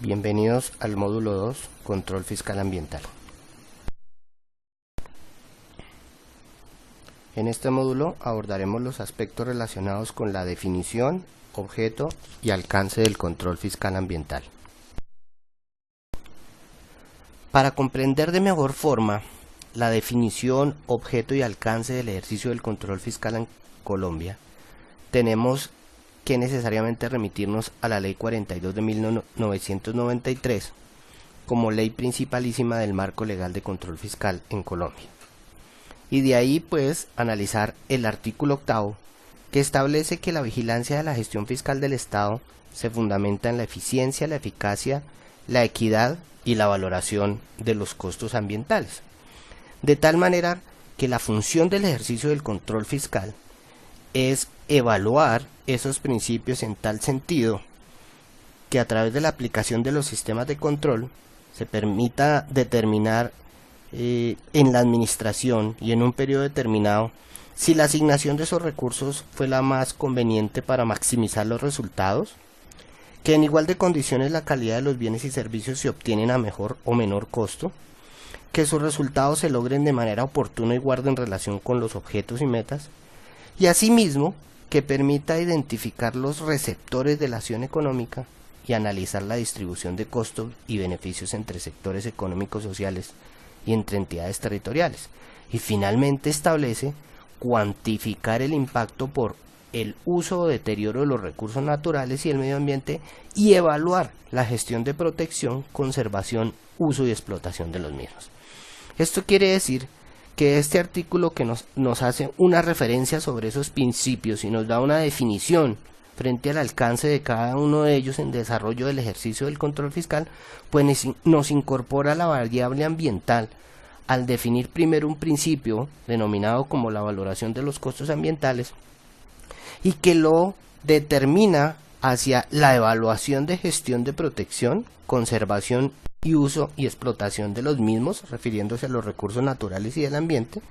Bienvenidos al módulo 2, Control Fiscal Ambiental. En este módulo abordaremos los aspectos relacionados con la definición, objeto y alcance del control fiscal ambiental. Para comprender de mejor forma la definición, objeto y alcance del ejercicio del control fiscal en Colombia, tenemos que necesariamente remitirnos a la Ley 42 de 1993 como ley principalísima del marco legal de control fiscal en Colombia. Y de ahí pues analizar el artículo 8º, que establece que la vigilancia de la gestión fiscal del Estado se fundamenta en la eficiencia, la eficacia, la equidad y la valoración de los costos ambientales. De tal manera que la función del ejercicio del control fiscal es evaluar esos principios en tal sentido que a través de la aplicación de los sistemas de control se permita determinar en la administración y en un periodo determinado si la asignación de esos recursos fue la más conveniente para maximizar los resultados, que en igual de condiciones la calidad de los bienes y servicios se obtienen a mejor o menor costo, que sus resultados se logren de manera oportuna y guarden relación con los objetos y metas, y asimismo que permita identificar los receptores de la acción económica y analizar la distribución de costos y beneficios entre sectores económicos sociales y entre entidades territoriales, y finalmente establece cuantificar el impacto por el uso o deterioro de los recursos naturales y el medio ambiente y evaluar la gestión de protección, conservación, uso y explotación de los mismos. Esto quiere decir que este artículo que nos hace una referencia sobre esos principios y nos da una definición frente al alcance de cada uno de ellos en desarrollo del ejercicio del control fiscal, pues nos incorpora la variable ambiental al definir primero un principio denominado como la valoración de los costos ambientales y que lo determina hacia la evaluación de gestión de protección, conservación y uso y explotación de los mismos, refiriéndose a los recursos naturales y del ambiente,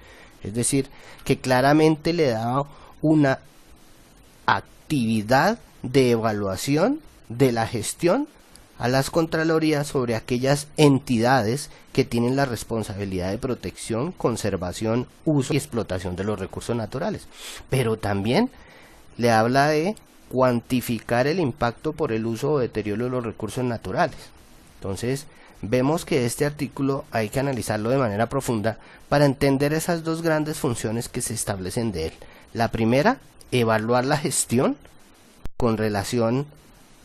es decir, que claramente le da una actividad de evaluación de la gestión a las contralorías sobre aquellas entidades que tienen la responsabilidad de protección, conservación, uso y explotación de los recursos naturales, pero también le habla de cuantificar el impacto por el uso o deterioro de los recursos naturales. Entonces, vemos que este artículo hay que analizarlo de manera profunda para entender esas dos grandes funciones que se establecen de él. La primera, evaluar la gestión con relación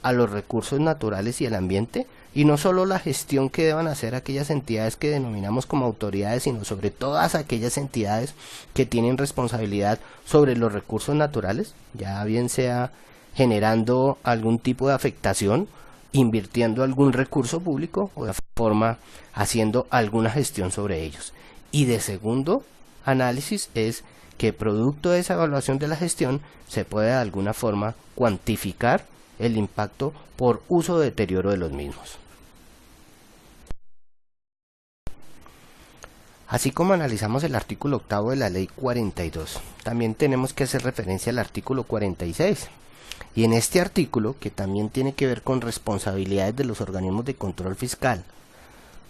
a los recursos naturales y el ambiente, y no solo la gestión que deban hacer aquellas entidades que denominamos como autoridades, sino sobre todas aquellas entidades que tienen responsabilidad sobre los recursos naturales, ya bien sea generando algún tipo de afectación, invirtiendo algún recurso público o de forma haciendo alguna gestión sobre ellos. Y de segundo análisis es que producto de esa evaluación de la gestión se puede de alguna forma cuantificar el impacto por uso o deterioro de los mismos. Así como analizamos el artículo 8º de la Ley 42, también tenemos que hacer referencia al artículo 46. Y en este artículo, que también tiene que ver con responsabilidades de los organismos de control fiscal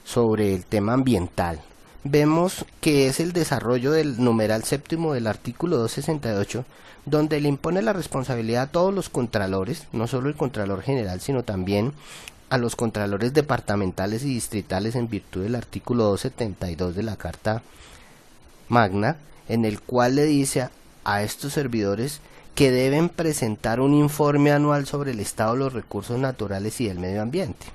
sobre el tema ambiental, vemos que es el desarrollo del numeral séptimo del artículo 268, donde le impone la responsabilidad a todos los contralores, no solo el Contralor General, sino también a los contralores departamentales y distritales en virtud del artículo 272 de la Carta Magna, en el cual le dice a estos servidores que deben presentar un informe anual sobre el estado de los recursos naturales y del medio ambiente.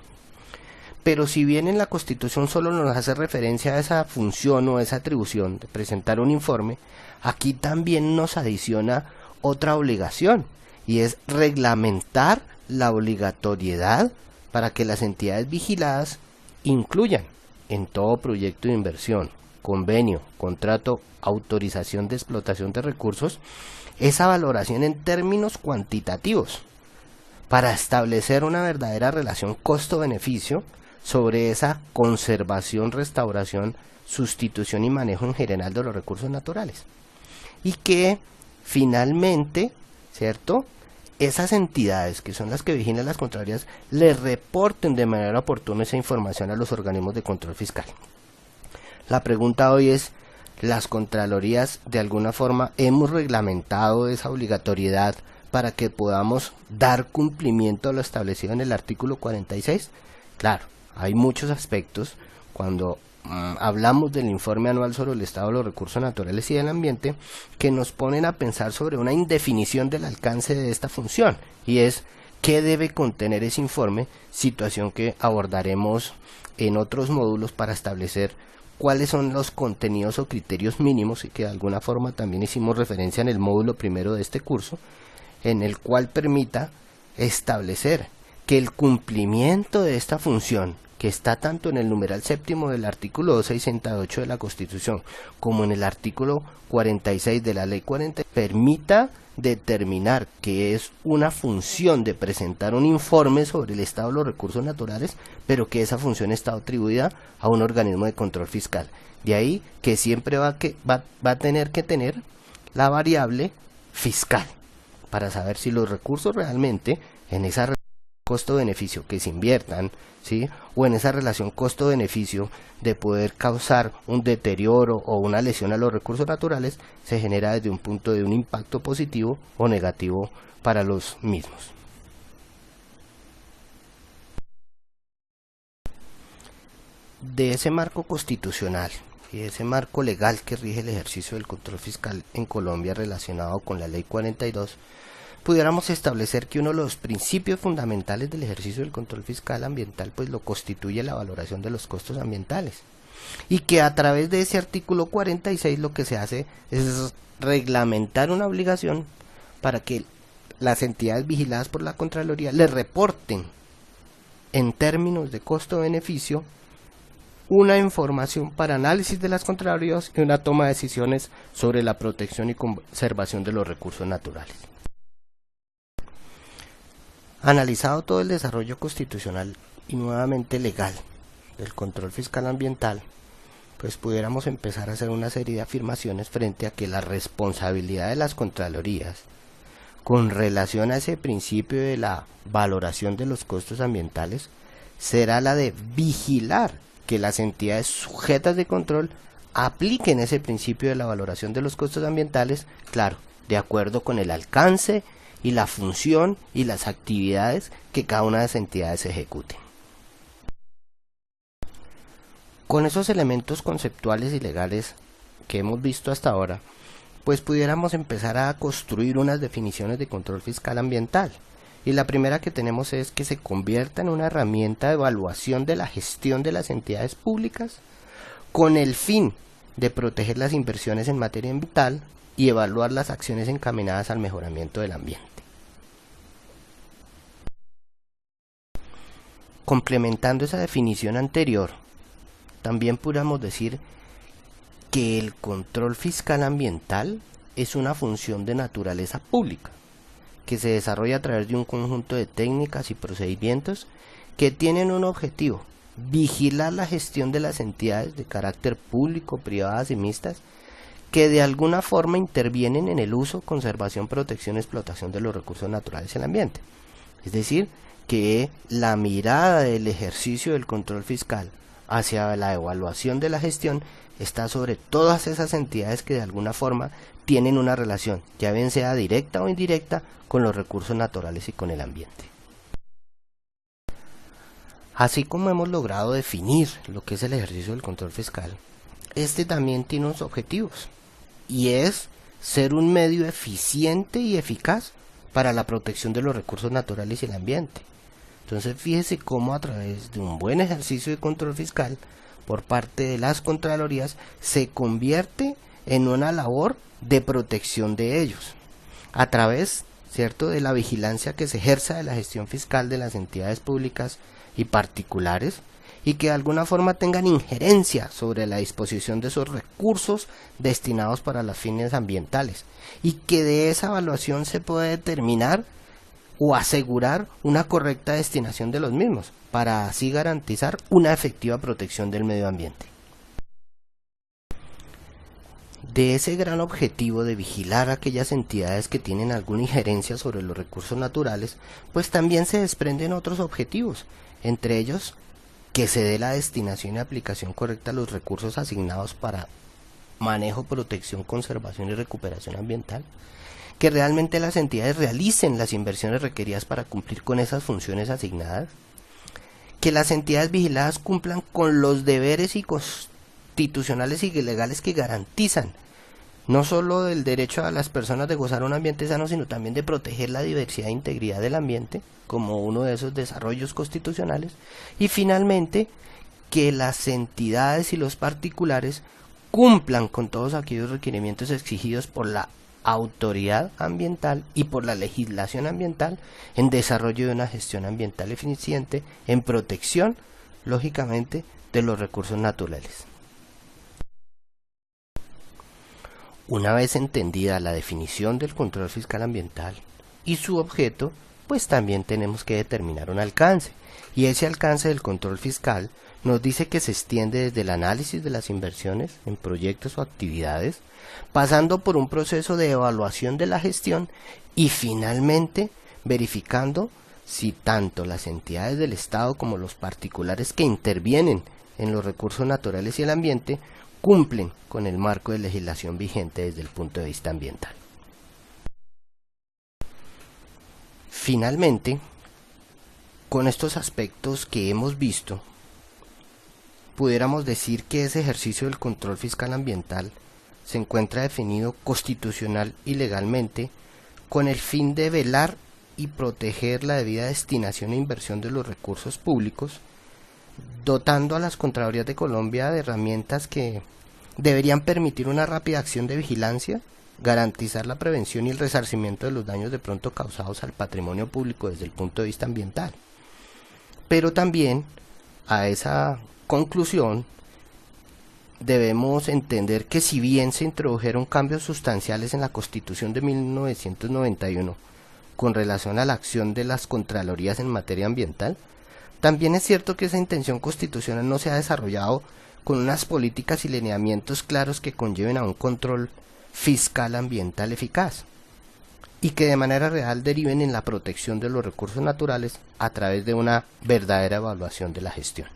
Pero si bien en la Constitución solo nos hace referencia a esa función o esa atribución de presentar un informe, aquí también nos adiciona otra obligación, y es reglamentar la obligatoriedad para que las entidades vigiladas incluyan en todo proyecto de inversión, convenio, contrato, autorización de explotación de recursos, esa valoración en términos cuantitativos para establecer una verdadera relación costo-beneficio sobre esa conservación, restauración, sustitución y manejo en general de los recursos naturales, y que finalmente, ¿cierto?, esas entidades, que son las que vigilan las Contralorías, le reporten de manera oportuna esa información a los organismos de control fiscal. La pregunta hoy es, ¿las Contralorías de alguna forma hemos reglamentado esa obligatoriedad para que podamos dar cumplimiento a lo establecido en el artículo 46? Claro, hay muchos aspectos cuando hablamos del informe anual sobre el estado de los recursos naturales y del ambiente que nos ponen a pensar sobre una indefinición del alcance de esta función, y es qué debe contener ese informe, situación que abordaremos en otros módulos para establecer cuáles son los contenidos o criterios mínimos, y que de alguna forma también hicimos referencia en el módulo primero de este curso, en el cual permita establecer que el cumplimiento de esta función, que está tanto en el numeral séptimo del artículo 268 de la Constitución como en el artículo 46 de la Ley 40, permita determinar que es una función de presentar un informe sobre el estado de los recursos naturales, pero que esa función está atribuida a un organismo de control fiscal. De ahí que siempre va a tener que tener la variable fiscal para saber si los recursos realmente en esa relación costo-beneficio que se inviertan, ¿sí?, o en esa relación costo-beneficio de poder causar un deterioro o una lesión a los recursos naturales, se genera desde un punto de un impacto positivo o negativo para los mismos. De ese marco constitucional y de ese marco legal que rige el ejercicio del control fiscal en Colombia relacionado con la Ley 42, pudiéramos establecer que uno de los principios fundamentales del ejercicio del control fiscal ambiental pues lo constituye la valoración de los costos ambientales, y que a través de ese artículo 46 lo que se hace es reglamentar una obligación para que las entidades vigiladas por la Contraloría le reporten en términos de costo-beneficio una información para análisis de las Contralorías y una toma de decisiones sobre la protección y conservación de los recursos naturales. Analizado todo el desarrollo constitucional y nuevamente legal del control fiscal ambiental, pues pudiéramos empezar a hacer una serie de afirmaciones frente a que la responsabilidad de las Contralorías con relación a ese principio de la valoración de los costos ambientales será la de vigilar que las entidades sujetas de control apliquen ese principio de la valoración de los costos ambientales, claro, de acuerdo con el alcance y la función y las actividades que cada una de las entidades ejecuten. Con esos elementos conceptuales y legales que hemos visto hasta ahora, pues pudiéramos empezar a construir unas definiciones de control fiscal ambiental. Y la primera que tenemos es que se convierta en una herramienta de evaluación de la gestión de las entidades públicas con el fin de proteger las inversiones en materia ambiental y evaluar las acciones encaminadas al mejoramiento del ambiente. Complementando esa definición anterior, también podríamos decir que el control fiscal ambiental es una función de naturaleza pública, que se desarrolla a través de un conjunto de técnicas y procedimientos que tienen un objetivo: vigilar la gestión de las entidades de carácter público, privadas y mixtas, que de alguna forma intervienen en el uso, conservación, protección y explotación de los recursos naturales y el ambiente. Es decir, que la mirada del ejercicio del control fiscal hacia la evaluación de la gestión está sobre todas esas entidades que de alguna forma tienen una relación, ya bien sea directa o indirecta, con los recursos naturales y con el ambiente. Así como hemos logrado definir lo que es el ejercicio del control fiscal, este también tiene unos objetivos, y es ser un medio eficiente y eficaz para la protección de los recursos naturales y el ambiente. Entonces fíjese cómo a través de un buen ejercicio de control fiscal por parte de las Contralorías se convierte en una labor de protección de ellos, a través, ¿cierto?, de la vigilancia que se ejerza de la gestión fiscal de las entidades públicas y particulares, y que de alguna forma tengan injerencia sobre la disposición de esos recursos destinados para los fines ambientales, y que de esa evaluación se puede determinar o asegurar una correcta destinación de los mismos, para así garantizar una efectiva protección del medio ambiente. de ese gran objetivo de vigilar a aquellas entidades que tienen alguna injerencia sobre los recursos naturales, pues también se desprenden otros objetivos, entre ellos que se dé la destinación y aplicación correcta a los recursos asignados para manejo, protección, conservación y recuperación ambiental, que realmente las entidades realicen las inversiones requeridas para cumplir con esas funciones asignadas, que las entidades vigiladas cumplan con los deberes y constitucionales y legales que garantizan no solo el derecho a las personas de gozar un ambiente sano, sino también de proteger la diversidad e integridad del ambiente como uno de esos desarrollos constitucionales, y finalmente que las entidades y los particulares cumplan con todos aquellos requerimientos exigidos por la autoridad ambiental y por la legislación ambiental en desarrollo de una gestión ambiental eficiente, en protección, lógicamente, de los recursos naturales. Una vez entendida la definición del control fiscal ambiental y su objeto, pues también tenemos que determinar un alcance, y ese alcance del control fiscal nos dice que se extiende desde el análisis de las inversiones en proyectos o actividades, pasando por un proceso de evaluación de la gestión y finalmente verificando si tanto las entidades del Estado como los particulares que intervienen en los recursos naturales y el ambiente cumplen con el marco de legislación vigente desde el punto de vista ambiental. Finalmente, con estos aspectos que hemos visto, pudiéramos decir que ese ejercicio del control fiscal ambiental se encuentra definido constitucional y legalmente con el fin de velar y proteger la debida destinación e inversión de los recursos públicos, dotando a las Contralorías de Colombia de herramientas que deberían permitir una rápida acción de vigilancia, garantizar la prevención y el resarcimiento de los daños de pronto causados al patrimonio público desde el punto de vista ambiental. Pero también a esa conclusión debemos entender que si bien se introdujeron cambios sustanciales en la Constitución de 1991 con relación a la acción de las Contralorías en materia ambiental, también es cierto que esa intención constitucional no se ha desarrollado con unas políticas y lineamientos claros que conlleven a un control fiscal ambiental eficaz y que de manera real deriven en la protección de los recursos naturales a través de una verdadera evaluación de la gestión.